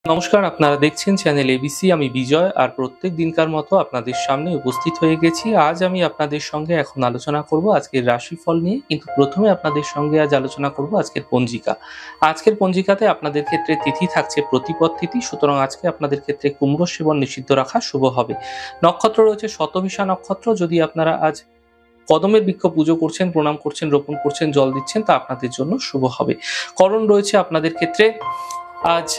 নমস্কার, আপনারা দেখছেন চ্যানেল এবিসি। আমি বিজয়, আর প্রত্যেক দিনকার মতো আপনাদের সামনে উপস্থিত হয়ে গেছি। আজ আমি আপনাদের সঙ্গে এখন আলোচনা করব আজকের রাশিফল নিয়ে, কিন্তু প্রথমে আপনাদের সঙ্গে আজ আলোচনা করব আজকের পঞ্জিকা। আজকের পঞ্জিকাতে আপনাদের ক্ষেত্রে তিথি থাকছে প্রতিপদ তিথি, সুতরাং আজকে আপনাদের ক্ষেত্রে কুমড়ো সেবন নিষিদ্ধ রাখা শুভ হবে। নক্ষত্র রয়েছে শতভিষা নক্ষত্র। যদি আপনারা আজ কদমের বৃক্ষ পুজো করছেন, প্রণাম করছেন, রোপণ করছেন, জল দিচ্ছেন, তা আপনাদের জন্য শুভ হবে। করণ রয়েছে আপনাদের ক্ষেত্রে আজ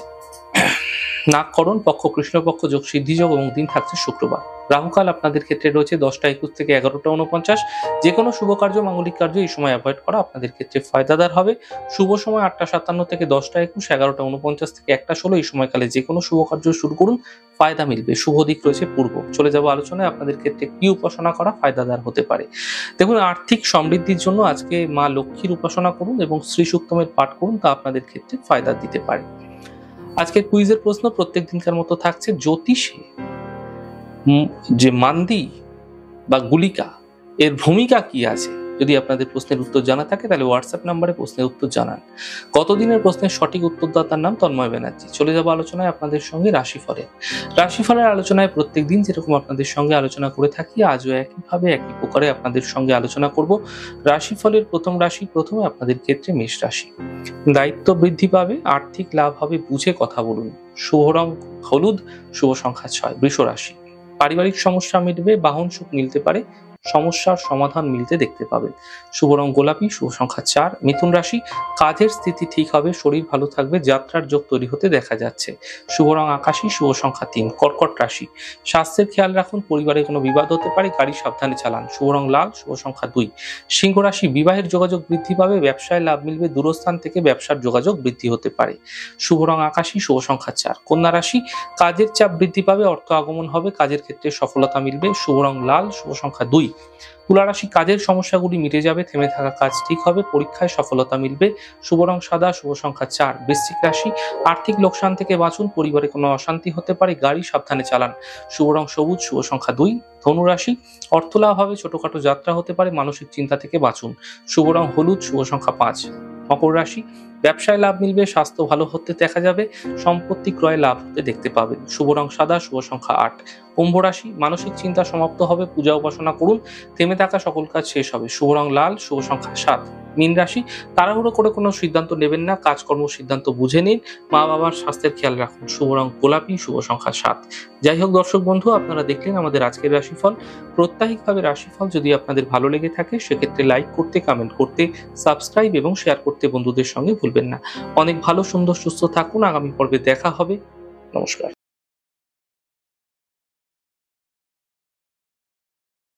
নাগকরণ, পক্ষ কৃষ্ণপক্ষ, যোগ সিদ্ধিযোগ এবং দিন থাকছে শুক্রবার। রাহুকাল আপনাদের ক্ষেত্রে রয়েছে 10টা 21 থেকে 11টা 49। যে কোনো শুভ কার্য, মাঙ্গলিক কার্য এই সময় অ্যাভয়েড করা আপনাদের ক্ষেত্রে ফায়দাদার হবে। শুভ সময় 8টা 57 থেকে 10টা 21, 11টা 49 থেকে 1টা 16। এই সময়কালে যে কোনো শুভ কার্য শুরু করুন, ফায়দা মিলবে। শুভ দিক রয়েছে পূর্ব। চলে যাব আলোচনায় আপনাদের ক্ষেত্রে কি উপাসনা করা ফায়দাদার হতে পারে। দেখুন, আর্থিক সমৃদ্ধির জন্য আজকে মা লক্ষ্মীর উপাসনা করুন এবং শ্রী সূক্তমের পাঠ করুন, তা আপনাদের ক্ষেত্রে ফায়দা দিতে পারে। আজকে কুইজের প্রশ্ন প্রত্যেক দিনকার মতো থাকছে, জ্যোতিষে যে মান্দি বা গুলিকা এর ভূমিকা কি আছে? যদি আপনাদের প্রশ্নের উত্তর জানা থাকে তাহলে হোয়াটসঅ্যাপ নাম্বারে প্রশ্নের উত্তর জানান। গতদিনের প্রশ্নের সঠিক উত্তরদাতার নাম তন্ময় ব্যানার্জি। চলে যাব আলোচনায় আপনাদের সঙ্গে রাশিফলের। রাশিফলের আলোচনায় প্রত্যেক দিন যেরকম আপনাদের সঙ্গে আলোচনা করে থাকি, আজও একইভাবে একই প্রকারে আপনাদের সঙ্গে আলোচনা করব। রাশিফলের প্রথম রাশি, প্রথমে আপনাদের ক্ষেত্রে মেষ রাশি। দায়িত্ব বৃদ্ধি পাবে, আর্থিক লাভ হবে, বুঝে কথা বলুন। শুভ রং হলুদ, শুভ সংখ্যা 6। বৃষ রাশি, পারিবারিক সমস্যা মিটবে, বাহন সুখ মিলতে পারে, সমস্যার সমাধান মিলতে দেখতে পাবেন। শুভ রং গোলাপি, শুভ সংখ্যা 4। মিথুন রাশি, কাজের স্থিতি ঠিক হবে, শরীর ভালো থাকবে, যাত্রার যোগ তৈরি হতে দেখা যাচ্ছে। শুভ রং আকাশী, শুভ সংখ্যা 3। কর্কট রাশি, স্বাস্থ্যের খেয়াল রাখুন, পরিবারে কোনো বিবাদ হতে পারে, গাড়ি সাবধানে চালান। শুভ রং লাল, শুভ সংখ্যা 2। সিংহ রাশি, বিবাহের যোগাযোগ বৃদ্ধি পাবে, ব্যবসায় লাভ মিলবে, দূরস্থান থেকে ব্যবসার যোগাযোগ বৃদ্ধি হতে পারে। শুভ রং আকাশী, শুভ সংখ্যা 4। কন্যা রাশি, কাজের চাপ বৃদ্ধি পাবে, অর্থ আগমন হবে, কাজের ক্ষেত্রে সফলতা মিলবে। শুভ রং লাল, শুভ সংখ্যা 2। তুলা রাশি, কাজের সমস্যাগুলি মিটে যাবে, থেমে থাকা কাজ ঠিক হবে, পরীক্ষায় সফলতা মিলবে। শুভ রং সাদা, শুভ সংখ্যা 4। বৃশ্চিক রাশি, আর্থিক লোকসান থেকে বাঁচুন, পরিবারে কোনো অশান্তি হতে পারে, গাড়ি সাবধানে চালান। শুভ রং সবুজ, শুভ সংখ্যা 2। ধনু রাশি, অর্থ লাভ হবে, ছোটখাটো যাত্রা হতে পারে, মানসিক চিন্তা থেকে বাঁচুন। শুভ রং হলুদ, শুভ সংখ্যা 5। মকর রাশি, ব্যবসায় লাভ মিলবে, স্বাস্থ্য ভালো হতে দেখা যাবে, সম্পত্তি ক্রয় লাভ হতে দেখতে পাবেন। শুভ রং সাদা, শুভ সংখ্যা 8। কুম্ভ রাশি, মানসিক চিন্তা সমাপ্ত হবে, পূজা উপাসনা করুন, থেমে থাকা সকল কাজ শেষ হবে। শুভ রং লাল, শুভ সংখ্যা 7। মীন রাশি, তাড়াহুড়ো করে কোনো সিদ্ধান্ত নেবেন না, কাজকর্ম সিদ্ধান্ত বুঝে নিন, মা বাবার স্বাস্থ্যের খেয়াল রাখুন। শুভ রং গোলাপি, শুভ সংখ্যা 7। যাই হোক দর্শক বন্ধু, আপনারা দেখলেন আমাদের আজকের রাশিফল। প্রত্যাহিকভাবে রাশিফল যদি আপনাদের ভালো লেগে থাকে, সেক্ষেত্রে লাইক করতে, কমেন্ট করতে, সাবস্ক্রাইব এবং শেয়ার করতে বন্ধুদের সঙ্গে ভুলবেন না। অনেক ভালো, সুন্দর, সুস্থ থাকুন। আগামী পর্বে দেখা হবে। নমস্কার।